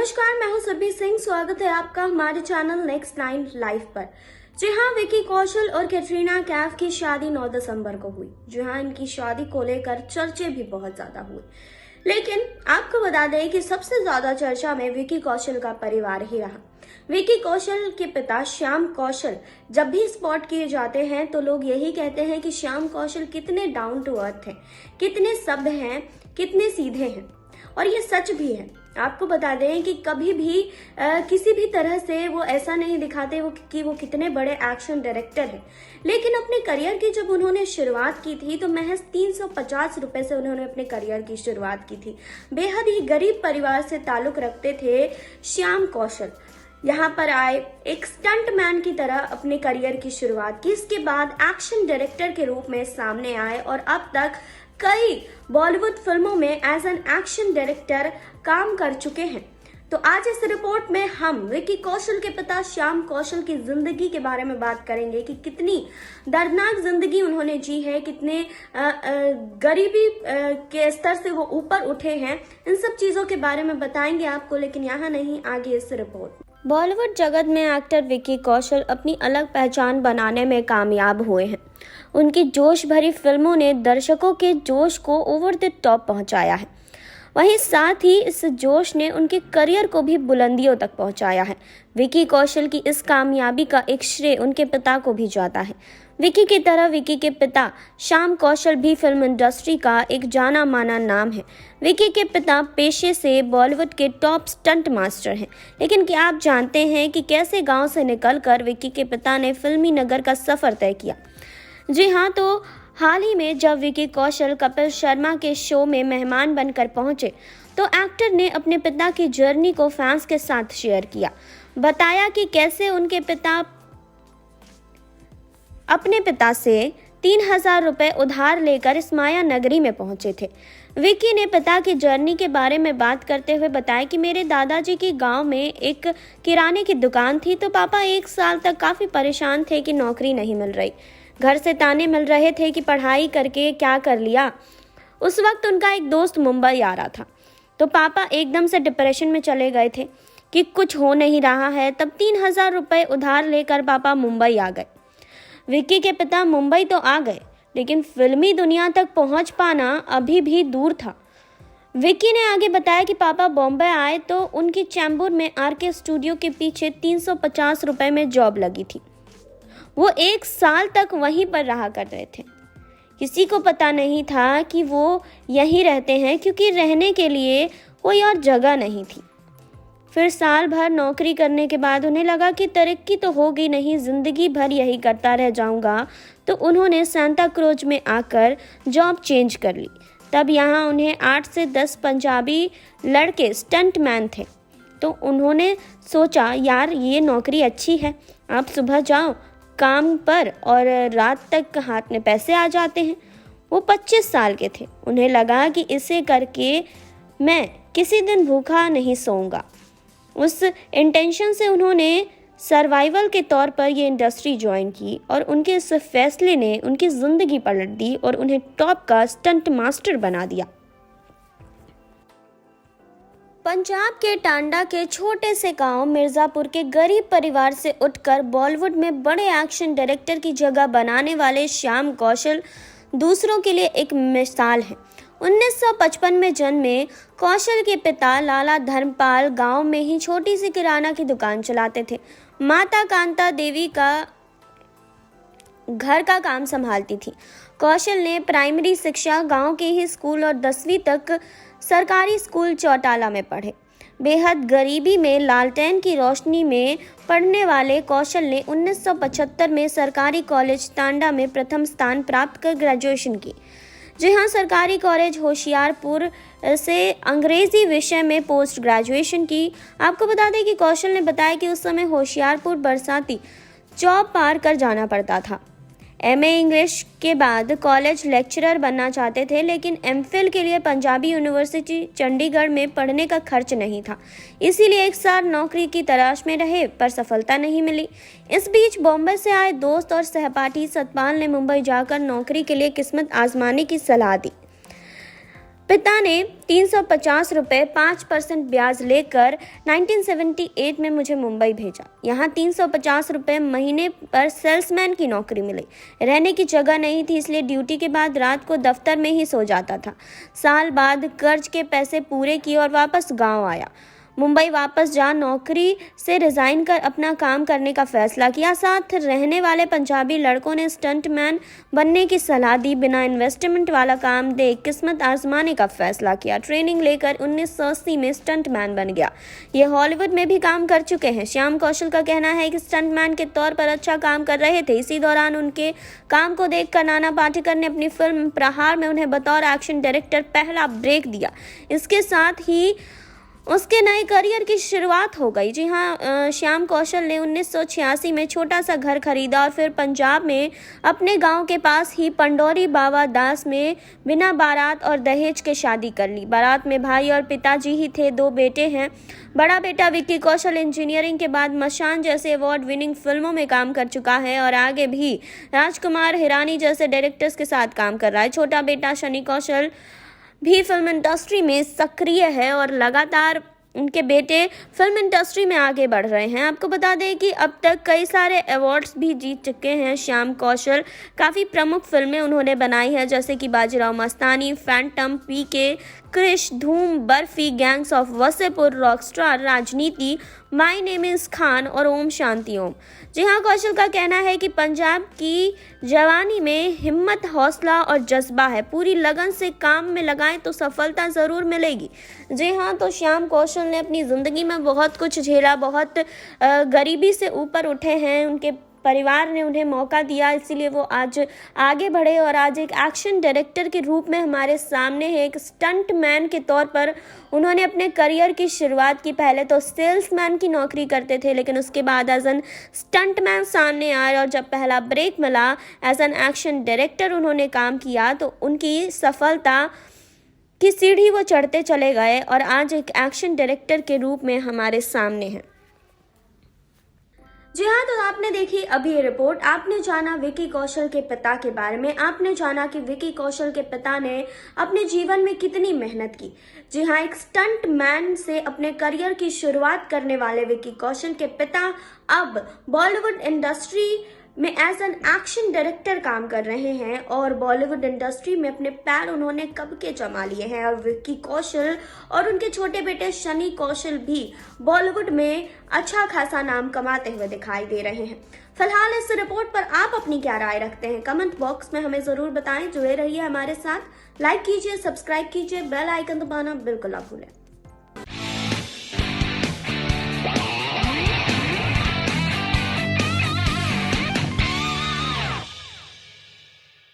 नमस्कार, मैं हूं सुरभि सिंह। स्वागत है आपका हमारे चैनल नेक्स्ट नाइन लाइव पर। जी हां, विकी कौशल और कैटरीना कैफ की शादी 9 दिसंबर को हुई। जी हां, इनकी शादी को लेकर चर्चे भी बहुत ज्यादा हुए, लेकिन आपको बता दें कि सबसे ज्यादा चर्चा में विकी कौशल का परिवार ही रहा। विकी कौशल के पिता श्याम कौशल जब भी स्पॉट किए जाते हैं तो लोग यही कहते हैं कि श्याम कौशल कितने डाउन टू अर्थ हैं, कितने सभ्य हैं, कितने सीधे हैं, और ये सच भी है। आपको बता दें कि कभी भी किसी भी तरह से वो ऐसा नहीं दिखाते कि वो कितने बड़े एक्शन डायरेक्टर हैं। लेकिन अपने करियर की जब उन्होंने शुरुआत की थी तो महज 350 रुपए से उन्होंने अपने करियर की शुरुआत की थी। बेहद ही गरीब परिवार से ताल्लुक रखते थे श्याम कौशल। यहाँ पर आए, एक स्टंट मैन की तरह अपने करियर की शुरुआत की। इसके बाद एक्शन डायरेक्टर के रूप में सामने आए और अब तक कई बॉलीवुड फिल्मों में एज एन एक्शन डायरेक्टर काम कर चुके हैं। तो आज इस रिपोर्ट में हम विकी कौशल के पिता श्याम कौशल की जिंदगी के बारे में बात करेंगे कि कितनी दर्दनाक जिंदगी उन्होंने जी है, कितने गरीबी के स्तर से वो ऊपर उठे हैं। इन सब चीजों के बारे में बताएंगे आपको, लेकिन यहाँ नहीं, आगे इस रिपोर्ट। बॉलीवुड जगत में एक्टर विकी कौशल अपनी अलग पहचान बनाने में कामयाब हुए हैं। उनकी जोश भरी फिल्मों ने दर्शकों के जोश को ओवर द टॉप पहुंचाया है। वहीं साथ ही इस जोश ने उनके करियर को भी बुलंदियों तक पहुंचाया है। विकी कौशल की इस कामयाबी का एक श्रेय उनके पिता को भी जाता है। विकी की तरह विकी के पिता श्याम कौशल भी फिल्म इंडस्ट्री का एक जाना माना नाम है। विकी के पिता पेशे से बॉलीवुड के टॉप स्टंट मास्टर हैं। लेकिन क्या आप जानते हैं कि कैसे गांव से निकलकर विकी के पिता ने फिल्मी नगर का सफर तय किया? जी हाँ, तो हाल ही में जब विकी कौशल कपिल शर्मा के शो में मेहमान बनकर पहुंचे तो एक्टर ने अपने पिता की जर्नी को फैंस के साथ शेयर किया। बताया कि कैसे उनके पिता अपने पिता से 3000 रुपए उधार लेकर इस माया नगरी में पहुंचे थे। विकी ने पिता की जर्नी के बारे में बात करते हुए बताया कि मेरे दादाजी की गांव में एक किराने की दुकान थी, तो पापा 1 साल तक काफ़ी परेशान थे कि नौकरी नहीं मिल रही। घर से ताने मिल रहे थे कि पढ़ाई करके क्या कर लिया। उस वक्त उनका एक दोस्त मुंबई आ रहा था, तो पापा एकदम से डिप्रेशन में चले गए थे कि कुछ हो नहीं रहा है। तब 3000 रुपये उधार लेकर पापा मुंबई आ गए। विक्की के पिता मुंबई तो आ गए, लेकिन फिल्मी दुनिया तक पहुंच पाना अभी भी दूर था। विक्की ने आगे बताया कि पापा बॉम्बे आए तो उनकी चैम्बूर में आरके स्टूडियो के पीछे 350 रुपये में जॉब लगी थी। वो 1 साल तक वहीं पर रहा कर रहे थे। किसी को पता नहीं था कि वो यहीं रहते हैं, क्योंकि रहने के लिए कोई और जगह नहीं थी। फिर साल भर नौकरी करने के बाद उन्हें लगा कि तरक्की तो होगी नहीं, ज़िंदगी भर यही करता रह जाऊंगा। तो उन्होंने सांता क्रूज में आकर जॉब चेंज कर ली। तब यहाँ उन्हें 8 से 10 पंजाबी लड़के स्टंट मैन थे। तो उन्होंने सोचा, यार ये नौकरी अच्छी है, आप सुबह जाओ काम पर और रात तक हाथ में पैसे आ जाते हैं। वो 25 साल के थे। उन्हें लगा कि इसे करके मैं किसी दिन भूखा नहीं सोऊंगा। उस इंटेंशन से उन्होंने सर्वाइवल के तौर पर ये इंडस्ट्री ज्वाइन की और उनके इस फैसले ने उनकी ज़िंदगी पलट दी और उन्हें टॉप का स्टंट मास्टर बना दिया। पंजाब के टांडा के छोटे से गांव मिर्ज़ापुर के गरीब परिवार से उठकर बॉलीवुड में बड़े एक्शन डायरेक्टर की जगह बनाने वाले श्याम कौशल दूसरों के लिए एक मिसाल हैं। 1955 में जन्मे कौशल के पिता लाला धर्मपाल गांव में ही छोटी सी किराना की दुकान चलाते थे। माता कांता देवी का घर का काम संभालती थी। कौशल ने प्राइमरी शिक्षा गांव के ही स्कूल और 10वीं तक सरकारी स्कूल चौटाला में पढ़े। बेहद गरीबी में लालटेन की रोशनी में पढ़ने वाले कौशल ने 1975 में सरकारी कॉलेज टांडा में प्रथम स्थान प्राप्त कर ग्रेजुएशन की। जी हाँ, सरकारी कॉलेज होशियारपुर से अंग्रेजी विषय में पोस्ट ग्रेजुएशन की। आपको बता दें कि कौशल ने बताया कि उस समय होशियारपुर बरसाती चौक पार कर जाना पड़ता था। एमए इंग्लिश के बाद कॉलेज लेक्चरर बनना चाहते थे, लेकिन एमफिल के लिए पंजाबी यूनिवर्सिटी चंडीगढ़ में पढ़ने का खर्च नहीं था। इसीलिए 1 साल नौकरी की तलाश में रहे, पर सफलता नहीं मिली। इस बीच बॉम्बे से आए दोस्त और सहपाठी सतपाल ने मुंबई जाकर नौकरी के लिए किस्मत आजमाने की सलाह दी। पिता ने 350 रुपये 5% ब्याज लेकर 1978 में मुझे मुंबई भेजा। यहाँ 350 रुपये महीने पर सेल्समैन की नौकरी मिली। रहने की जगह नहीं थी, इसलिए ड्यूटी के बाद रात को दफ्तर में ही सो जाता था। साल बाद कर्ज के पैसे पूरे किए और वापस गांव आया। मुंबई वापस जा नौकरी से रिजाइन कर अपना काम करने का फैसला किया। साथ रहने वाले पंजाबी लड़कों ने स्टंटमैन बनने की सलाह दी। बिना इन्वेस्टमेंट वाला काम देख किस्मत आजमाने का फैसला किया। ट्रेनिंग लेकर 1980 में स्टंटमैन बन गया। ये हॉलीवुड में भी काम कर चुके हैं। श्याम कौशल का कहना है कि स्टंटमैन के तौर पर अच्छा काम कर रहे थे। इसी दौरान उनके काम को देखकर नाना पाटेकर ने अपनी फिल्म प्रहार में उन्हें बतौर एक्शन डायरेक्टर पहला ब्रेक दिया। इसके साथ ही उसके नए करियर की शुरुआत हो गई। जी हाँ, श्याम कौशल ने 1986 में छोटा सा घर खरीदा और फिर पंजाब में अपने गांव के पास ही पंडोरी बाबा दास में बिना बारात और दहेज के शादी कर ली। बारात में भाई और पिताजी ही थे। 2 बेटे हैं। बड़ा बेटा विक्की कौशल इंजीनियरिंग के बाद मशान जैसे अवार्ड विनिंग फिल्मों में काम कर चुका है और आगे भी राजकुमार हिरानी जैसे डायरेक्टर्स के साथ काम कर रहा है। छोटा बेटा शनि कौशल भी फिल्म इंडस्ट्री में सक्रिय है और लगातार उनके बेटे फिल्म इंडस्ट्री में आगे बढ़ रहे हैं। आपको बता दें कि अब तक कई सारे अवार्ड्स भी जीत चुके हैं श्याम कौशल। काफ़ी प्रमुख फिल्में उन्होंने बनाई हैं, जैसे कि बाजीराव मस्तानी, फैंटम, पीके, क्रिश, धूम, barfi, gangs of Wasseypur, Rockstar, राजनीति, माय नेम इज खान और ओम शांति ओम। जी हाँ, कौशल का कहना है कि पंजाब की जवानी में हिम्मत, हौसला और जज्बा है। पूरी लगन से काम में लगाएं तो सफलता ज़रूर मिलेगी। जी हाँ, तो श्याम कौशल ने अपनी ज़िंदगी में बहुत कुछ झेला, बहुत गरीबी से ऊपर उठे हैं। उनके परिवार ने उन्हें मौका दिया, इसीलिए वो आज आगे बढ़े और आज एक एक्शन डायरेक्टर के रूप में हमारे सामने है। एक स्टंट मैन के तौर पर उन्होंने अपने करियर की शुरुआत की। पहले तो सेल्समैन की नौकरी करते थे, लेकिन उसके बाद एज एन स्टंट मैन सामने आए और जब पहला ब्रेक मिला एज एन एक्शन डायरेक्टर उन्होंने काम किया, तो उनकी सफलता की सीढ़ी वो चढ़ते चले गए और आज एक एक्शन डायरेक्टर के रूप में हमारे सामने हैं। जी हाँ, तो आपने देखी अभी ये रिपोर्ट। आपने जाना विक्की कौशल के पिता के बारे में। आपने जाना कि विक्की कौशल के पिता ने अपने जीवन में कितनी मेहनत की। जी हाँ, एक स्टंट मैन से अपने करियर की शुरुआत करने वाले विक्की कौशल के पिता अब बॉलीवुड इंडस्ट्री में एज एन एक्शन डायरेक्टर काम कर रहे हैं और बॉलीवुड इंडस्ट्री में अपने पैर उन्होंने कब के जमा लिए हैं। और विक्की कौशल और उनके छोटे बेटे शनि कौशल भी बॉलीवुड में अच्छा खासा नाम कमाते हुए दिखाई दे रहे हैं। फिलहाल इस रिपोर्ट पर आप अपनी क्या राय रखते हैं, कमेंट बॉक्स में हमें जरूर बताएं। जुड़े रहिए हमारे साथ, लाइक कीजिए, सब्सक्राइब कीजिए, बेल आइकन दबाना बिल्कुल ना भूलें।